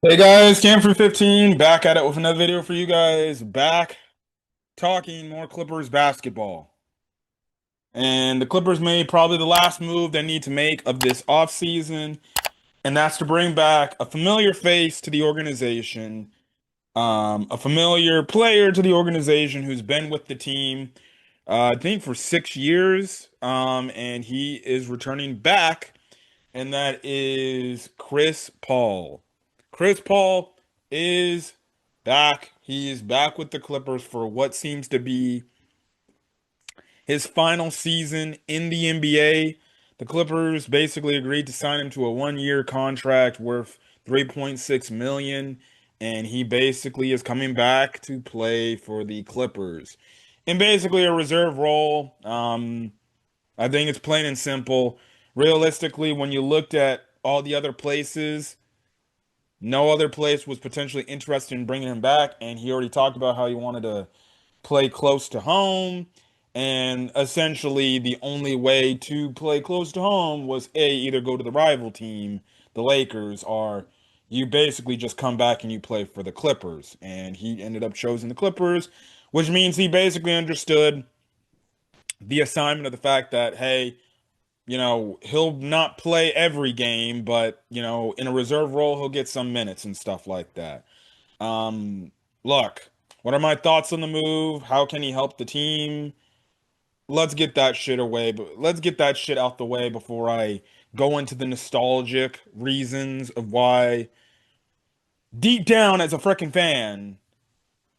Hey guys, Camfrey15 back at it with another video for you guys. Back talking more Clippers basketball. And the Clippers made probably the last move they need to make of this offseason, and that's to bring back a familiar face to the organization, a familiar player to the organization who's been with the team, I think for 6 years, and he is returning back, and that is Chris Paul. Chris Paul is back. He is back with the Clippers for what seems to be his final season in the NBA. The Clippers basically agreed to sign him to a 1-year contract worth 3.6 million, and he basically is coming back to play for the Clippers in basically a reserve role. I think it's plain and simple. Realistically, when you looked at all the other places, no other place was potentially interested in bringing him back, and he already talked about how he wanted to play close to home. And essentially, the only way to play close to home was either go to the rival team, the Lakers, or you basically just come back and you play for the Clippers. And he ended up choosing the Clippers, which means he basically understood the assignment of the fact that, hey, he'll not play every game, but, in a reserve role, he'll get some minutes and stuff like that. Um, Look, what are my thoughts on the move? How can he help the team? Let's get that shit away, but let's get that shit out the way before I go into the nostalgic reasons of why, deep down as a freaking fan,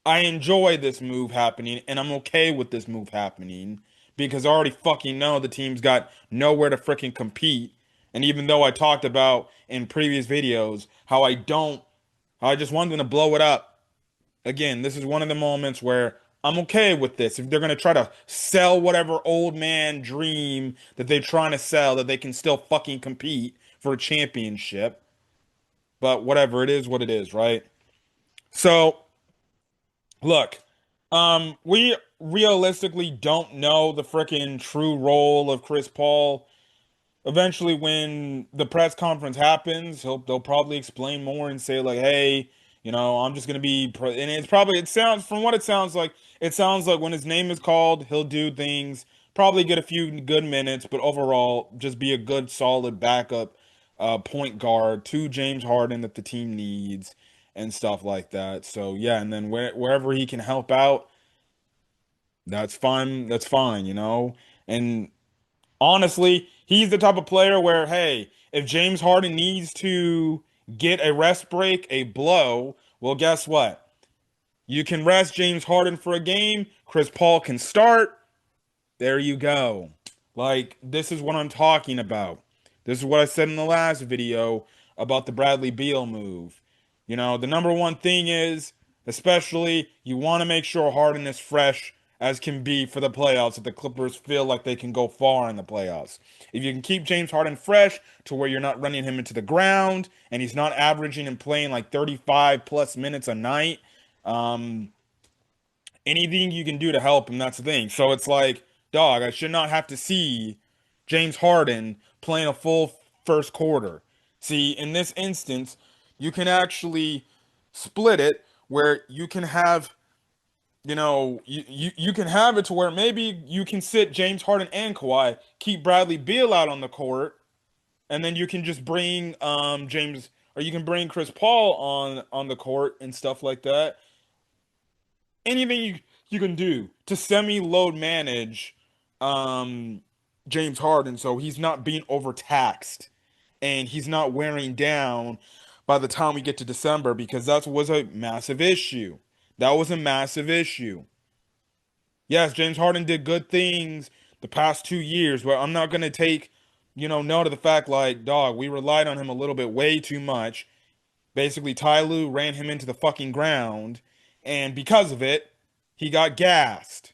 I enjoy this move happening and I'm okay with this move happening because I already fucking know the team's got nowhere to freaking compete. And even though I talked about in previous videos how I just want them to blow it up. Again, this is one of the moments where I'm okay with this. If they're going to try to sell whatever old man dream that they're trying to sell, that they can still fucking compete for a championship. But whatever, it is what it is, right? So, look, we realistically don't know the freaking true role of Chris Paul. Eventually, when the press conference happens, they'll probably explain more and say like, "Hey, I'm just gonna be," and it sounds from what it sounds like when his name is called, he'll do things, probably get a few good minutes, but overall, just be a good, solid backup point guard to James Harden that the team needs and stuff like that. So yeah, and then wherever he can help out, that's fine. That's fine. And honestly, he's the type of player where, hey, if James Harden needs to get a rest break, a blow, well, guess what? You can rest James Harden for a game. Chris Paul can start. There you go. Like, this is what I'm talking about. This is what I said in the last video about the Bradley Beal move. The number one thing is, especially, you want to make sure Harden is fresh as can be for the playoffs if the Clippers feel like they can go far in the playoffs. If you can keep James Harden fresh to where you're not running him into the ground and he's not averaging and playing like 35 plus minutes a night, um, anything you can do to help him, that's the thing. So it's like, dog, I should not have to see James Harden playing a full first quarter. See, in this instance, you can actually split it where you can have, you can have it to where maybe you can sit James Harden and Kawhi, keep Bradley Beal out on the court, and then you can just bring James or you can bring Chris Paul on the court and stuff like that. Anything you can do to semi-load manage um James Harden so he's not being overtaxed and he's not wearing down by the time we get to December because that was a massive issue. That was a massive issue. Yes, James Harden did good things the past 2 years, but I'm not gonna take, note of the fact like, dog, we relied on him a little bit way too much. Basically, Ty Lue ran him into the fucking ground, and because of it, he got gassed.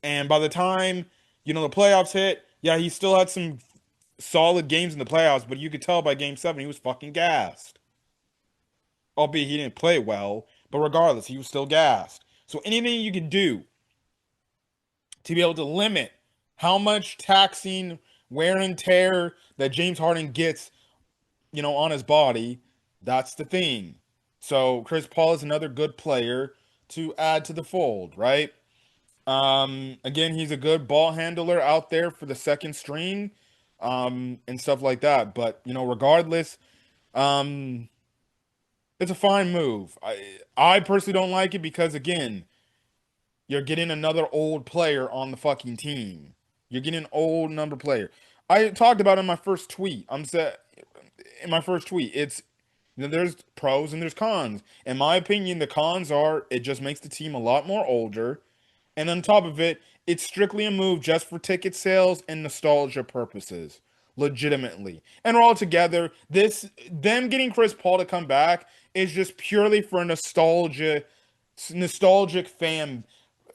And by the time, the playoffs hit, yeah, he still had some solid games in the playoffs, but you could tell by game seven he was fucking gassed. Albeit he didn't play well, but regardless, he was still gassed. So anything you can do to be able to limit how much taxing wear and tear that James Harden gets, on his body, that's the thing. So Chris Paul is another good player to add to the fold, right? Again, he's a good ball handler out there for the second string, and stuff like that. But regardless, um, it's a fine move. I personally don't like it because again, you're getting another old player on the fucking team. You're getting an old number player. I talked about it in my first tweet. In my first tweet, there's pros and there's cons. In my opinion, the cons are it just makes the team a lot more older. And on top of it, it's strictly a move just for ticket sales and nostalgia purposes. Legitimately. And altogether, them getting Chris Paul to come back is just purely for nostalgic fan,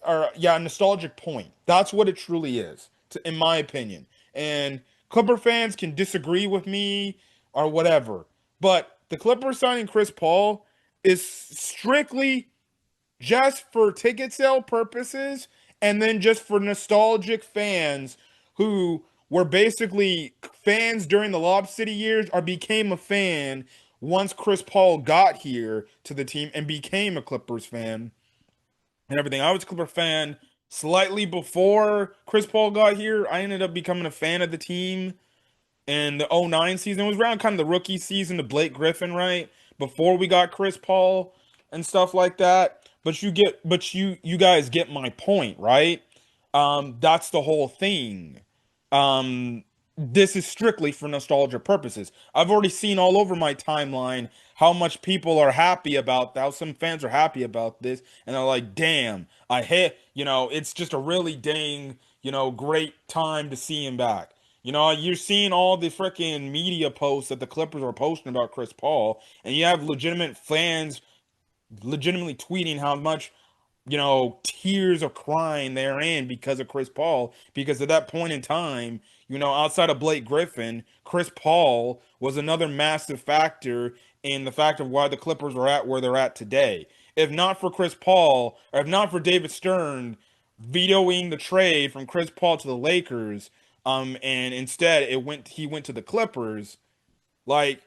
or yeah, nostalgic point. That's what it truly is, in my opinion. And Clipper fans can disagree with me or whatever, but the Clippers signing Chris Paul is strictly just for ticket sale purposes and then just for nostalgic fans who were basically fans during the Lob City years or became a fan once Chris Paul got here to the team and became a Clippers fan and everything. I was a Clipper fan slightly before Chris Paul got here. I ended up becoming a fan of the team in the '09 season. It was around kind of the rookie season to Blake Griffin, right? Before we got Chris Paul and stuff like that. But you guys get my point, right? That's the whole thing. Um, this is strictly for nostalgia purposes. I've already seen all over my timeline how much people are happy about that, how some fans are happy about this, and they're like, damn, it's just a really dang, great time to see him back. You're seeing all the freaking media posts that the Clippers are posting about Chris Paul, and you have legitimate fans legitimately tweeting how much tears of crying they're in because of Chris Paul. Because at that point in time, outside of Blake Griffin, Chris Paul was another massive factor in the fact of why the Clippers are at where they're at today. If not for Chris Paul, or if not for David Stern vetoing the trade from Chris Paul to the Lakers, and instead he went to the Clippers, like,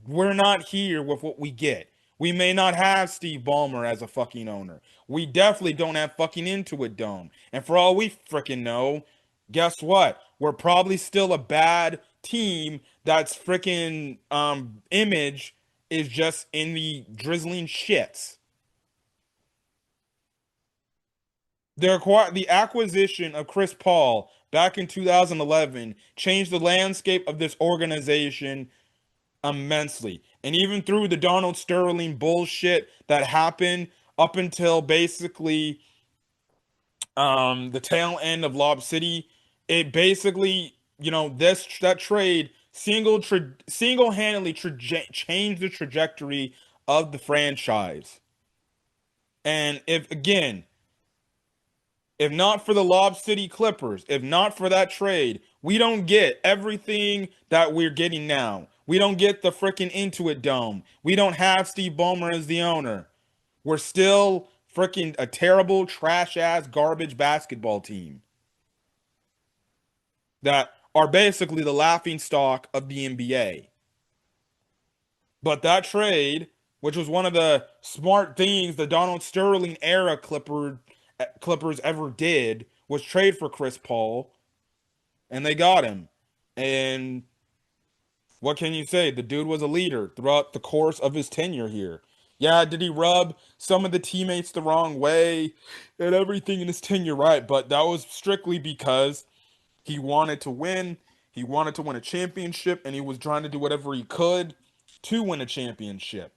we're not here with what we get. We may not have Steve Ballmer as a fucking owner. We definitely don't have fucking Intuit Dome. And for all we freaking know, guess what? We're probably still a bad team that's freaking image is just in the drizzling shits. The acquisition of Chris Paul back in 2011 changed the landscape of this organization immensely. And even through the Donald Sterling bullshit that happened up until basically the tail end of Lob City, it basically, that trade single-handedly changed the trajectory of the franchise. And if not for the Lob City Clippers, if not for that trade, we don't get everything that we're getting now. We don't get the freaking Intuit Dome. We don't have Steve Ballmer as the owner. We're still freaking a terrible, trash ass, garbage basketball team that are basically the laughing stock of the NBA. But that trade, which was one of the smart things the Donald Sterling era Clippers ever did, was trade for Chris Paul, and they got him. And what can you say? The dude was a leader throughout the course of his tenure here. Yeah, did he rub some of the teammates the wrong way and everything in his tenure? Right, but that was strictly because he wanted to win. He wanted to win a championship, and he was trying to do whatever he could to win a championship.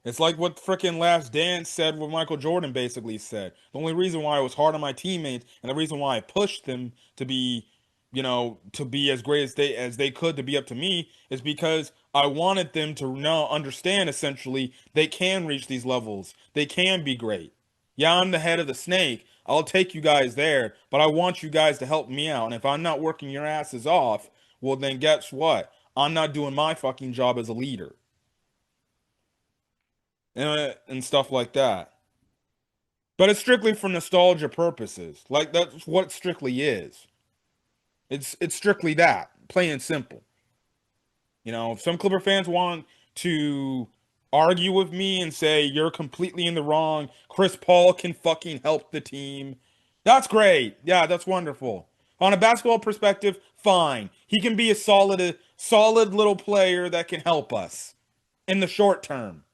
It's like what freaking Last Dance said, what Michael Jordan basically said. The only reason why I was hard on my teammates and the reason why I pushed them to be as great as they could to be up to me is because I wanted them to now understand essentially they can reach these levels. They can be great. Yeah, I'm the head of the snake. I'll take you guys there, but I want you guys to help me out. And if I'm not working your asses off, well then guess what? I'm not doing my fucking job as a leader and stuff like that. But it's strictly for nostalgia purposes. Like that's what it strictly is. It's strictly that, plain and simple. Some Clipper fans want to argue with me and say you're completely in the wrong. Chris Paul can fucking help the team. That's great. Yeah, that's wonderful. On a basketball perspective, fine. He can be a solid little player that can help us in the short term.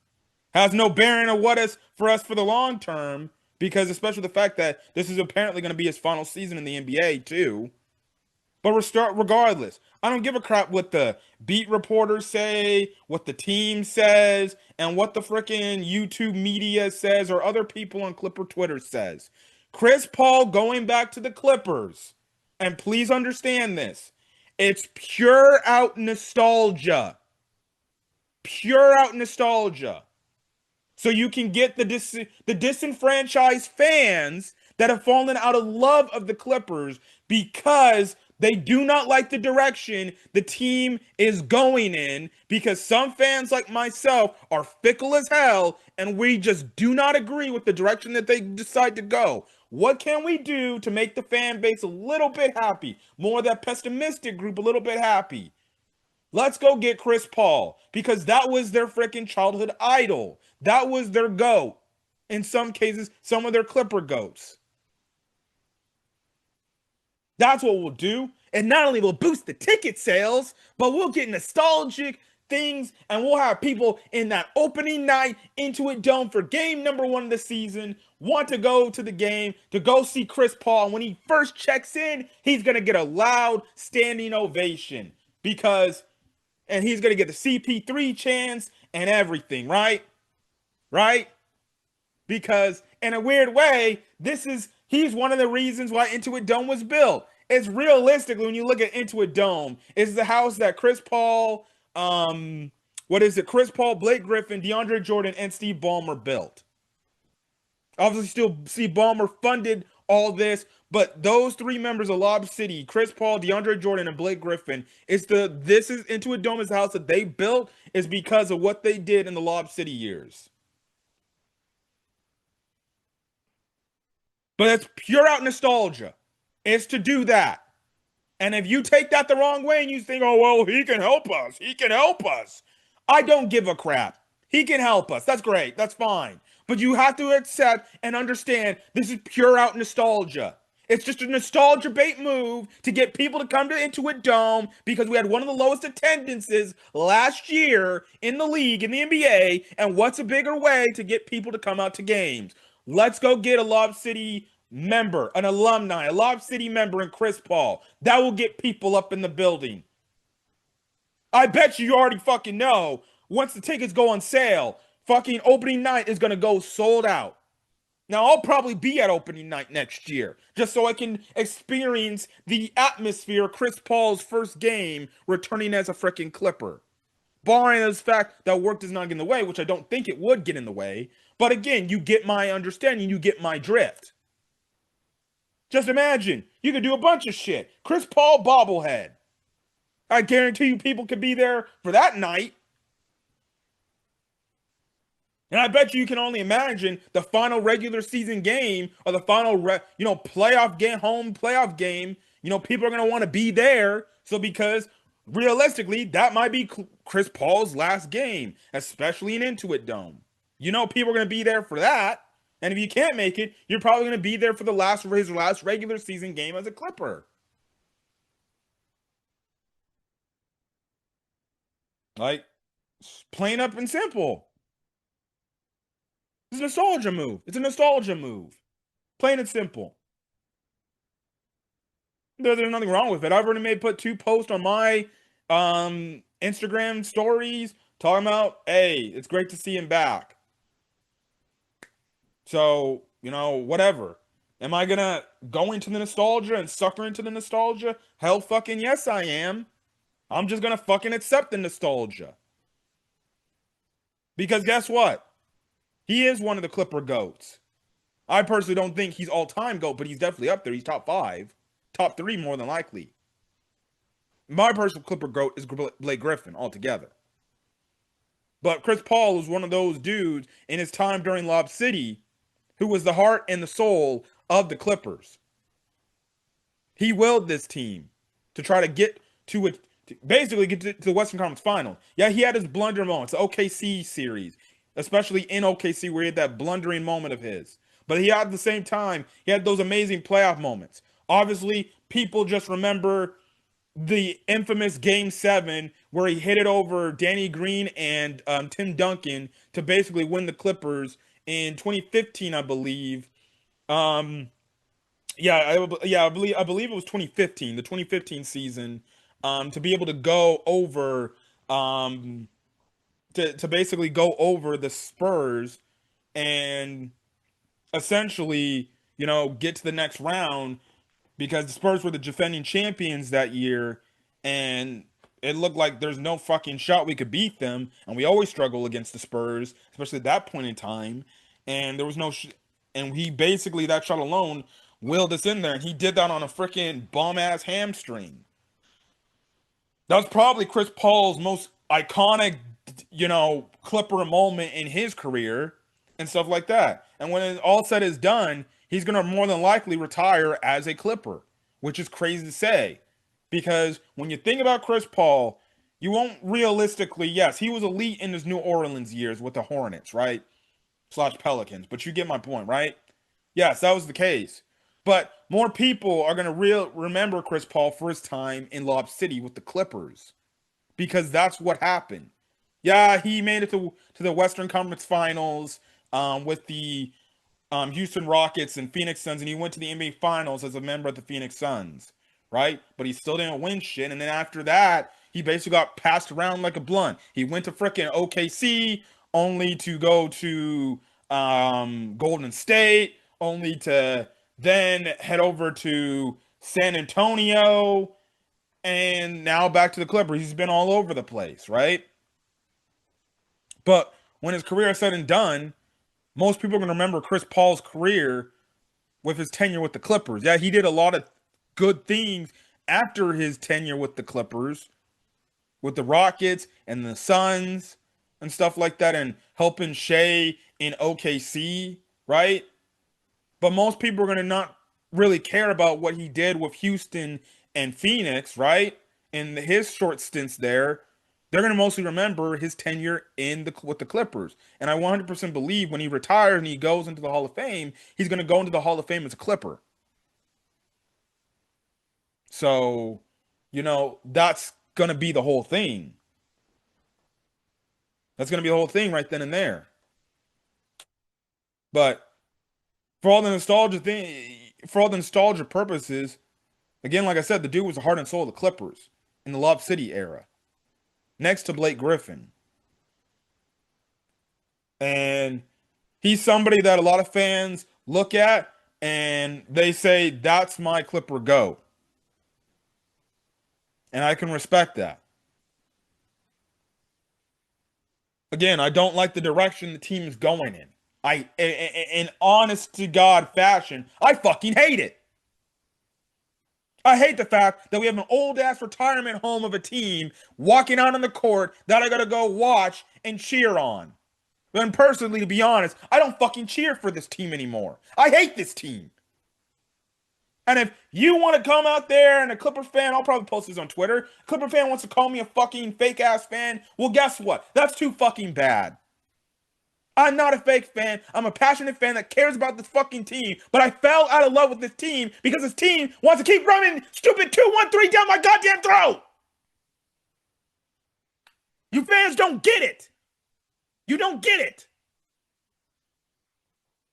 Has no bearing on what is for us for the long term, because especially the fact that this is apparently going to be his final season in the NBA too. But regardless, I don't give a crap what the beat reporters say, what the team says, and what the freaking YouTube media says or other people on Clipper Twitter says. Chris Paul going back to the Clippers, and please understand this, it's pure out nostalgia. Pure out nostalgia. So you can get the disenfranchised fans that have fallen out of love of the Clippers because they do not like the direction the team is going in, because some fans like myself are fickle as hell and we just do not agree with the direction that they decide to go. What can we do to make the fan base a little bit happy? More of that pessimistic group a little bit happy. Let's go get Chris Paul, because that was their freaking childhood idol. That was their GOAT. In some cases, some of their Clipper GOATs. That's what we'll do. And not only will boost the ticket sales, but we'll get nostalgic things, and we'll have people in that opening night Intuit Dome for game number 1 of the season want to go to the game to go see Chris Paul. And when he first checks in, he's going to get a loud standing ovation, and he's going to get the CP3 chance and everything, right? Right? Because in a weird way, he's one of the reasons why Intuit Dome was built. It's realistically, when you look at Intuit Dome, it's the house that Chris Paul, Chris Paul, Blake Griffin, DeAndre Jordan, and Steve Ballmer built. Obviously, still Steve Ballmer funded all this, but those 3 members of Lob City, Chris Paul, DeAndre Jordan, and Blake Griffin, this is Intuit Dome is the house that they built is because of what they did in the Lob City years. But it's pure out nostalgia. It's to do that. And if you take that the wrong way and you think, oh, well, he can help us. He can help us. I don't give a crap. He can help us. That's great. That's fine. But you have to accept and understand this is pure out nostalgia. It's just a nostalgia bait move to get people to come to Intuit Dome, because we had one of the lowest attendances last year in the league, in the NBA. And what's a bigger way to get people to come out to games? Let's go get a Lob City member, an alumni, a Lob City member in Chris Paul. That will get people up in the building. I bet you already fucking know, once the tickets go on sale, fucking opening night is going to go sold out. Now, I'll probably be at opening night next year, just so I can experience the atmosphere of Chris Paul's first game returning as a freaking Clipper. Barring the fact that work does not get in the way, which I don't think it would get in the way. But again, you get my understanding, you get my drift. Just imagine, you could do a bunch of shit. Chris Paul bobblehead. I guarantee you people could be there for that night. And I bet you can only imagine the final regular season game or the final, playoff game, home playoff game. People are going to want to be there. So because realistically, that might be Chris Paul's last game, especially in Intuit Dome. People are going to be there for that. And if you can't make it, you're probably going to be there for his last regular season game as a Clipper. Like, plain up and simple. It's a nostalgia move. It's a nostalgia move. Plain and simple. There's nothing wrong with it. I've already put 2 posts on my Instagram stories talking about, hey, it's great to see him back. So, whatever. Am I gonna go into the nostalgia and sucker into the nostalgia? Hell fucking yes, I am. I'm just gonna fucking accept the nostalgia. Because guess what? He is one of the Clipper GOATs. I personally don't think he's all-time GOAT, but he's definitely up there. He's top 5. Top 3 more than likely. My personal Clipper GOAT is Blake Griffin altogether. But Chris Paul was one of those dudes in his time during Lob City who was the heart and the soul of the Clippers. He willed this team to try to get to it. basically get to the Western Conference Final. Yeah, he had his blunder moments, the OKC series, especially in OKC where he had that blundering moment of his. But he had at the same time, he had those amazing playoff moments. Obviously, people just remember the infamous Game 7 where he hit it over Danny Green and Tim Duncan to basically win the Clippers in 2015, I believe. Um, I believe it was 2015, the 2015 season, to be able to go over, um, to basically go over the Spurs and essentially, get to the next round because the Spurs were the defending champions that year, and it looked like there's no fucking shot we could beat them, and we always struggle against the Spurs, especially at that point in time, and there was no, and he basically that shot alone willed us in there, and he did that on a freaking bum ass hamstring. That was probably Chris Paul's most iconic, Clipper moment in his career and stuff like that. And when it all said is done, he's going to more than likely retire as a Clipper, which is crazy to say. Because when you think about Chris Paul, you won't realistically, yes, he was elite in his New Orleans years with the Hornets, right? Slash Pelicans, but you get my point, right? Yes, that was the case. But more people are going to remember Chris Paul for his time in Lob City with the Clippers because that's what happened. Yeah, he made it to the Western Conference Finals with the Houston Rockets and Phoenix Suns, and he went to the NBA Finals as a member of the Phoenix Suns, right? But he still didn't win shit. And then after that, he basically got passed around like a blunt. He went to frickin' OKC only to go to Golden State, only to then head over to San Antonio, and now back to the Clippers. He's been all over the place, right? But when his career is said and done, most people are going to remember Chris Paul's career with his tenure with the Clippers. Yeah, he did a lot of good things after his tenure with the Clippers, with the Rockets and the Suns and stuff like that, and helping Shea in OKC, right? But most people are going to not really care about what he did with Houston and Phoenix, right? In his short stints there. They're going to mostly remember his tenure with the Clippers. And I 100% believe when he retires and he goes into the Hall of Fame, he's going to go into the Hall of Fame as a Clipper. So, that's going to be the whole thing. That's going to be the whole thing right then and there. But for all the nostalgia purposes, again, like I said, the dude was the heart and soul of the Clippers in the Lob City era, next to Blake Griffin. And he's somebody that a lot of fans look at and they say, that's my Clipper go. And I can respect that. Again, I don't like the direction the team is going in. In honest to God fashion, I fucking hate it. I hate the fact that we have an old ass retirement home of a team walking out on the court that I gotta go watch and cheer on. And personally, to be honest, I don't fucking cheer for this team anymore. I hate this team. And if you want to come out there and a Clipper fan, I'll probably post this on Twitter. A Clipper fan wants to call me a fucking fake ass fan. Well, guess what? That's too fucking bad. I'm not a fake fan. I'm a passionate fan that cares about this fucking team. But I fell out of love with this team because this team wants to keep running stupid 2-1-3 down my goddamn throat. You fans don't get it. You don't get it.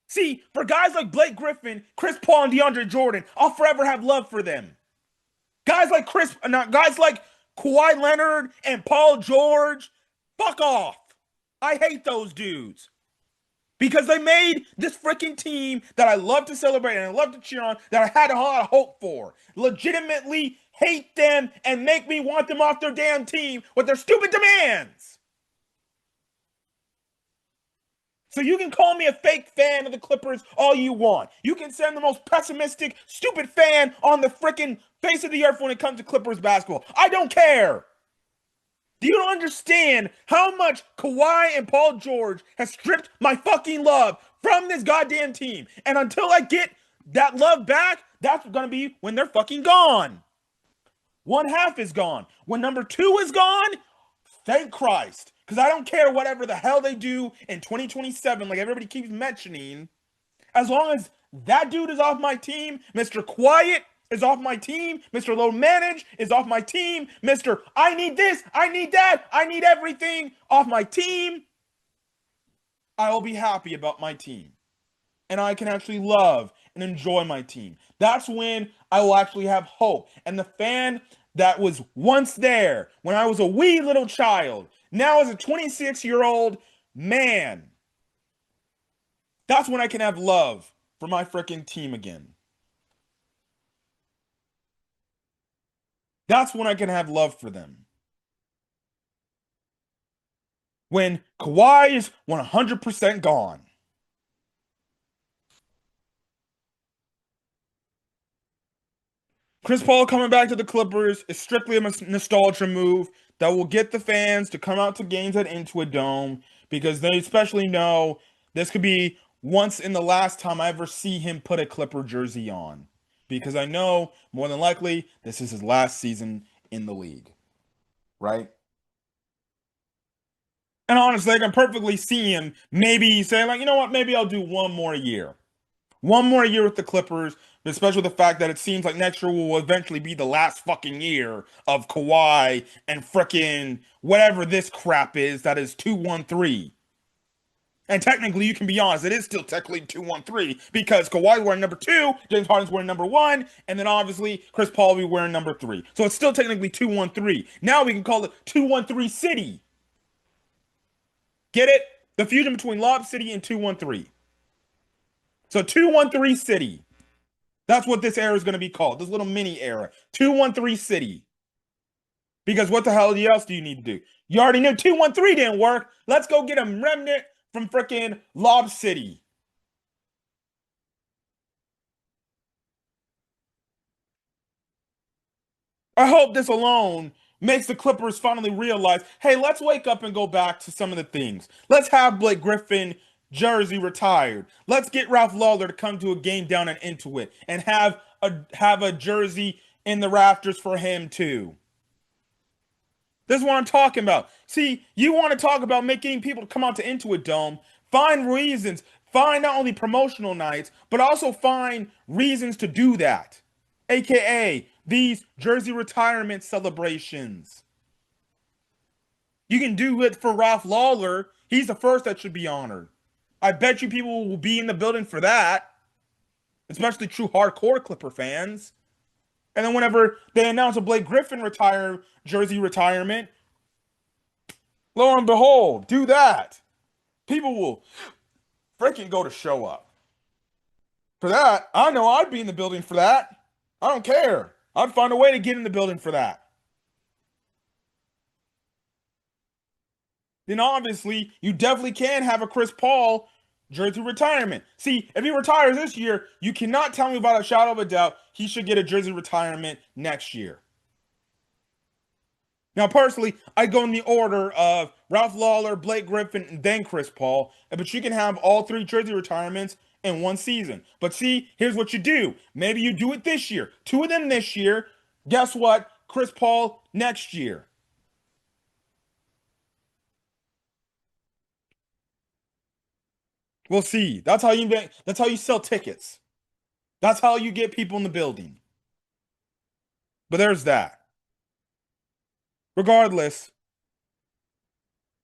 See, for guys like Blake Griffin, Chris Paul, and DeAndre Jordan, I'll forever have love for them. Guys like Kawhi Leonard and Paul George, fuck off. I hate those dudes. Because they made this freaking team that I love to celebrate and I love to cheer on, that I had a lot of hope for. Legitimately hate them and make me want them off their damn team with their stupid demands. So you can call me a fake fan of the Clippers all you want. You can say I'm the most pessimistic, stupid fan on the freaking face of the earth when it comes to Clippers basketball. I don't care. Do you understand how much Kawhi and Paul George has stripped my fucking love from this goddamn team? And until I get that love back, that's going to be when they're fucking gone. one half is gone. When number 2 is gone, thank Christ. Because I don't care whatever the hell they do in 2027, like everybody keeps mentioning. As long as that dude is off my team, Mr. Quiet is off my team, Mr. Low Manage is off my team, Mr. I need this, I need that, I need everything off my team, I will be happy about my team. And I can actually love and enjoy my team. That's when I will actually have hope. And the fan that was once there when I was a wee little child, now as a 26-year-old man, that's when I can have love for my freaking team again. That's when I can have love for them. When Kawhi is 100% gone. Chris Paul coming back to the Clippers is strictly a nostalgia move that will get the fans to come out to games at Intuit Dome because they especially know this could be once in the last time I ever see him put a Clipper jersey on. Because I know more than likely this is his last season in the league. Right? And honestly, I can perfectly see him maybe saying, like, you know what, maybe I'll do one more year. One more year with the Clippers, especially the fact that it seems like next year will eventually be the last fucking year of Kawhi and frickin' whatever this crap is that is 2-1-3. And technically, you can be honest, it is still technically 2-1-3 because Kawhi's wearing number 2, James Harden's wearing number 1, and then obviously Chris Paul will be wearing number 3. So it's still technically 2-1-3. Now we can call it 2-1-3 City. Get it? The fusion between Lob City and 2-1-3. So 2-1-3 City. That's what this era is going to be called. This little mini era. 2-1-3 City. Because what the hell else do you need to do? You already knew 2-1-3 didn't work. Let's go get a remnant from freaking Lob City. I hope this alone makes the Clippers finally realize, hey, let's wake up and go back to some of the things. Let's have Blake Griffin jersey retired. Let's get Ralph Lawler to come to a game down and Intuit and have a jersey in the rafters for him too. This is what I'm talking about. See, you want to talk about making people come out to Intuit Dome, find reasons, find not only promotional nights, but also find reasons to do that. AKA these jersey retirement celebrations. You can do it for Ralph Lawler. He's the first that should be honored. I bet you people will be in the building for that, especially true hardcore Clipper fans. And then whenever they announce a Blake Griffin jersey retirement, lo and behold, do that. People will freaking go to show up. For that, I know I'd be in the building for that. I don't care. I'd find a way to get in the building for that. Then obviously, you definitely can have a Chris Paul jersey retirement. See, if he retires this year, you cannot tell me without a shadow of a doubt he should get a jersey retirement next year. Now, personally, I go in the order of Ralph Lawler, Blake Griffin, and then Chris Paul. But you can have all 3 jersey retirements in one season. But see, here's what you do. Maybe you do it this year. 2 of them this year. Guess what? Chris Paul next year. We'll see. That's how you sell tickets. That's how you get people in the building. But there's that. Regardless,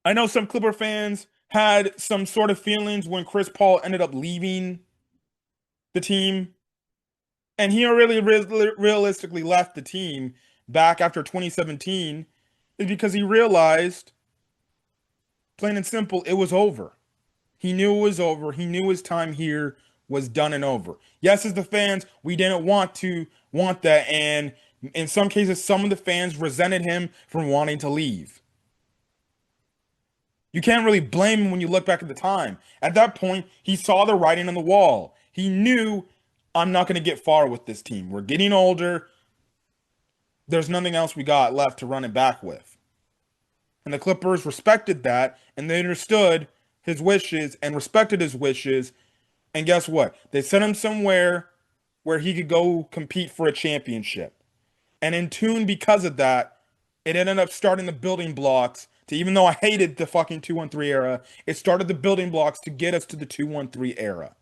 I know some Clipper fans had some sort of feelings when Chris Paul ended up leaving the team. And he really realistically left the team back after 2017 is because he realized, plain and simple, it was over. He knew it was over. He knew his time here was done and over. Yes, as the fans, we didn't want that. And in some cases, some of the fans resented him from wanting to leave. You can't really blame him when you look back at the time. At that point, he saw the writing on the wall. He knew, I'm not going to get far with this team. We're getting older. There's nothing else we got left to run it back with. And the Clippers respected that, and they understood his wishes and respected his wishes. And guess what? They sent him somewhere where he could go compete for a championship. And in tune because of that, it ended up starting the building blocks to, even though I hated the fucking 2-1-3 era, it started the building blocks to get us to the 2-1-3 era.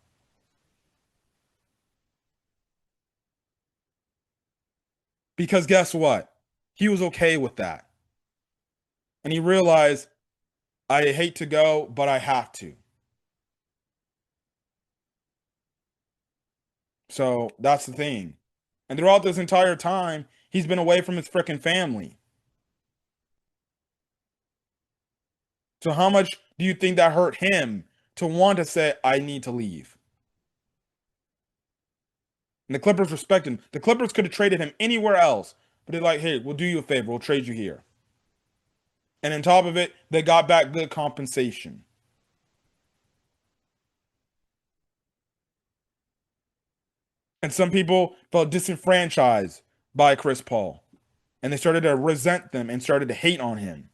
Because guess what? He was okay with that. And he realized, I hate to go, but I have to. So that's the thing. And throughout this entire time, he's been away from his freaking family. So how much do you think that hurt him to want to say, I need to leave? And the Clippers respect him. The Clippers could have traded him anywhere else, but they're like, hey, we'll do you a favor. We'll trade you here. And on top of it, they got back good compensation. And some people felt disenfranchised by Chris Paul. And they started to resent them and started to hate on him.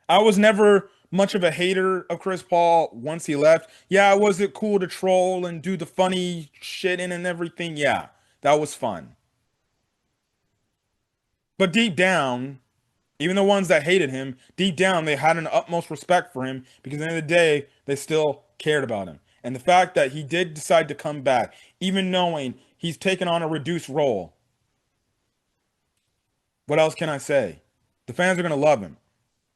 I was never much of a hater of Chris Paul once he left. Yeah, was it cool to troll and do the funny shit in and everything? Yeah, that was fun. But deep down, even the ones that hated him, deep down, they had an utmost respect for him because at the end of the day, they still cared about him. And the fact that he did decide to come back, even knowing he's taken on a reduced role, what else can I say? The fans are going to love him.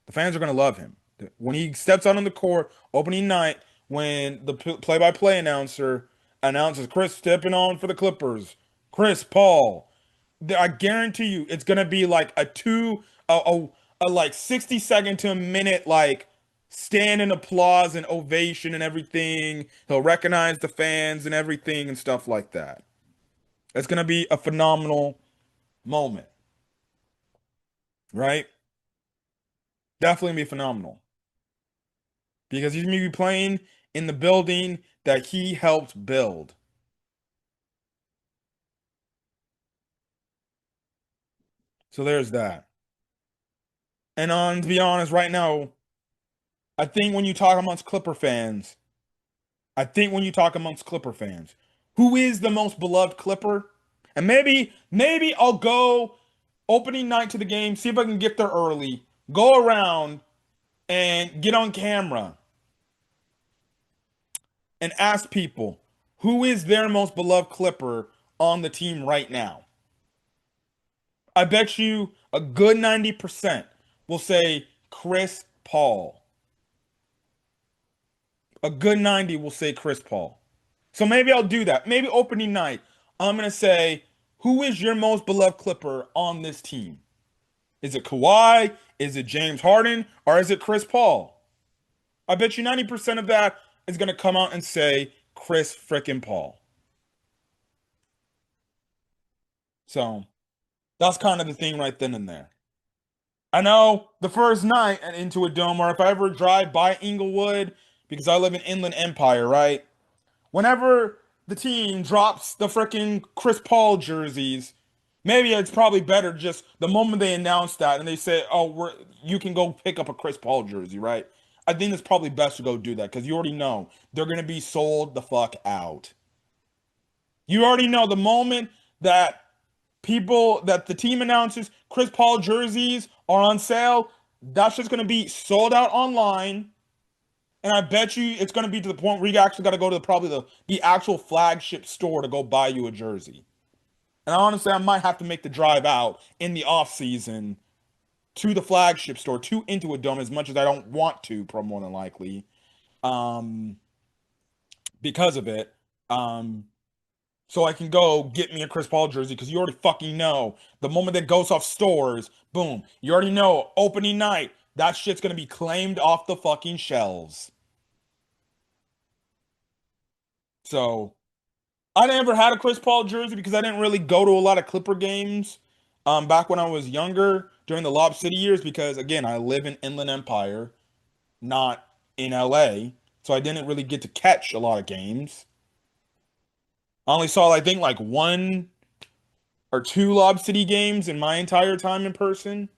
The fans are going to love him. When he steps out on the court, opening night, when the play-by-play announcer announces Chris stepping on for the Clippers, Chris Paul, I guarantee you it's going to be like a like 60 second to a minute like stand and applause and ovation and everything. He'll recognize the fans and everything and stuff like that. It's going to be a phenomenal moment, right? Definitely be phenomenal. Because he's going to be playing in the building that he helped build. So there's that. And on to be honest, right now, I think when you talk amongst Clipper fans, I think when you talk amongst Clipper fans, who is the most beloved Clipper? And maybe I'll go opening night to the game, see if I can get there early, go around and get on camera and ask people who is their most beloved Clipper on the team right now. I bet you a good 90% will say Chris Paul. A good 90 will say Chris Paul. So maybe I'll do that. Maybe opening night, I'm going to say, who is your most beloved Clipper on this team? Is it Kawhi? Is it James Harden? Or is it Chris Paul? I bet you 90% of that is going to come out and say Chris frickin' Paul. So that's kind of the thing right then and there. I know the first night at Intuit Dome, or if I ever drive by Inglewood, because I live in Inland Empire, right? Whenever the team drops the freaking Chris Paul jerseys, maybe it's probably better just the moment they announce that and they say, "Oh, you can go pick up a Chris Paul jersey," right? I think it's probably best to go do that because you already know they're gonna be sold the fuck out. You already know the moment that the team announces Chris Paul jerseys are on sale, that's just gonna be sold out online. And I bet you it's going to be to the point where you actually got to go to probably the actual flagship store to go buy you a jersey. And honestly, I might have to make the drive out in the off season to the flagship store, to Intuit Dome, as much as I don't want to, probably more than likely, um, because of it. Um, so I can go get me a Chris Paul jersey because you already fucking know the moment that goes off stores, boom, you already know opening night, that shit's going to be claimed off the fucking shelves. So I never had a Chris Paul jersey because I didn't really go to a lot of Clipper games back when I was younger during the Lob City years because again, I live in Inland Empire, not in LA, so I didn't really get to catch a lot of games. I only saw I think like one or two Lob City games in my entire time in person.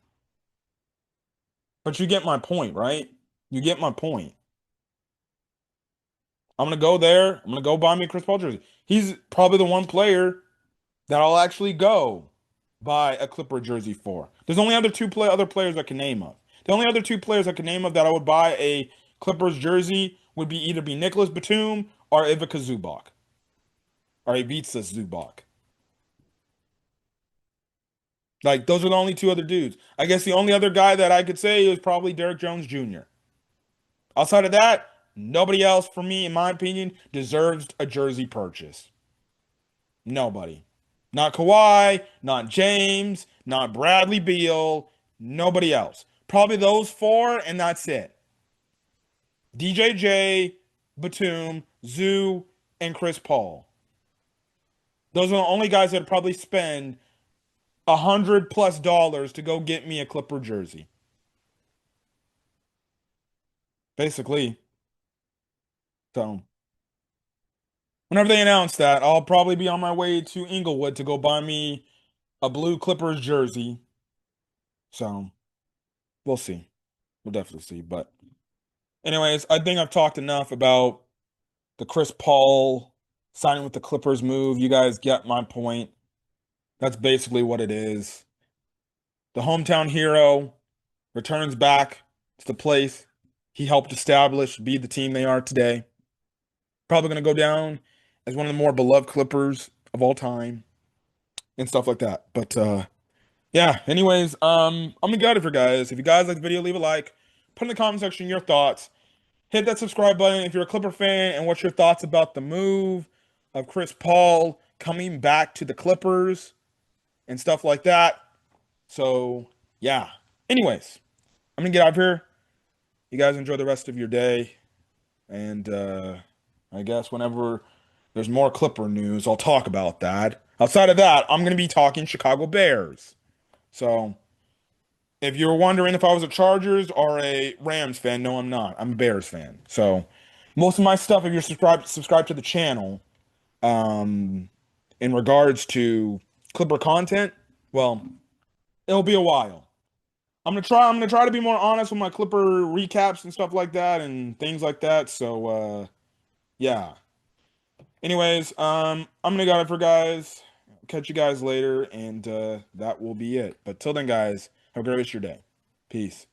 But you get my point, right? You get my point. I'm gonna go there. I'm gonna go buy me a Chris Paul jersey. He's probably the one player that I'll actually go buy a Clipper jersey for. There's only other players I can name of. The only other two players I can name of that I would buy a Clippers jersey would be either be Nicholas Batum or Ivica Zubac or Ivica Zubac. Like those are the only two other dudes. I guess the only other guy that I could say is probably Derrick Jones Jr. Outside of that, nobody else for me, in my opinion, deserves a jersey purchase. Nobody. Not Kawhi, not James, not Bradley Beal, nobody else. Probably those four, and that's it. DJJ, Batum, Zoo, and Chris Paul. Those are the only guys that probably spend $100+ to go get me a Clipper jersey. Basically. So whenever they announce that, I'll probably be on my way to Inglewood to go buy me a blue Clippers jersey. So we'll see. We'll definitely see. But anyways, I think I've talked enough about the Chris Paul signing with the Clippers move. You guys get my point. That's basically what it is. The hometown hero returns back to the place he helped establish, be the team they are today. Probably going to go down as one of the more beloved Clippers of all time and stuff like that. But yeah, anyways, I'm gonna get out of here, guys. If you guys like the video, leave a like. Put in the comment section your thoughts. Hit that subscribe button if you're a Clipper fan and what's your thoughts about the move of Chris Paul coming back to the Clippers and stuff like that. So, yeah. Anyways, I'm going to get out of here. You guys enjoy the rest of your day. And I guess whenever there's more Clipper news, I'll talk about that. Outside of that, I'm going to be talking Chicago Bears. So, if you were wondering if I was a Chargers or a Rams fan, no, I'm not. I'm a Bears fan. So, most of my stuff, if you're subscribed to the channel, um, in regards to Clipper content, well, it'll be a while. I'm gonna try to be more honest with my Clipper recaps and stuff like that and things like that. So yeah. Anyways, I'm gonna go for guys. Catch you guys later, and that will be it. But till then, guys, have a great rest of your day. Peace.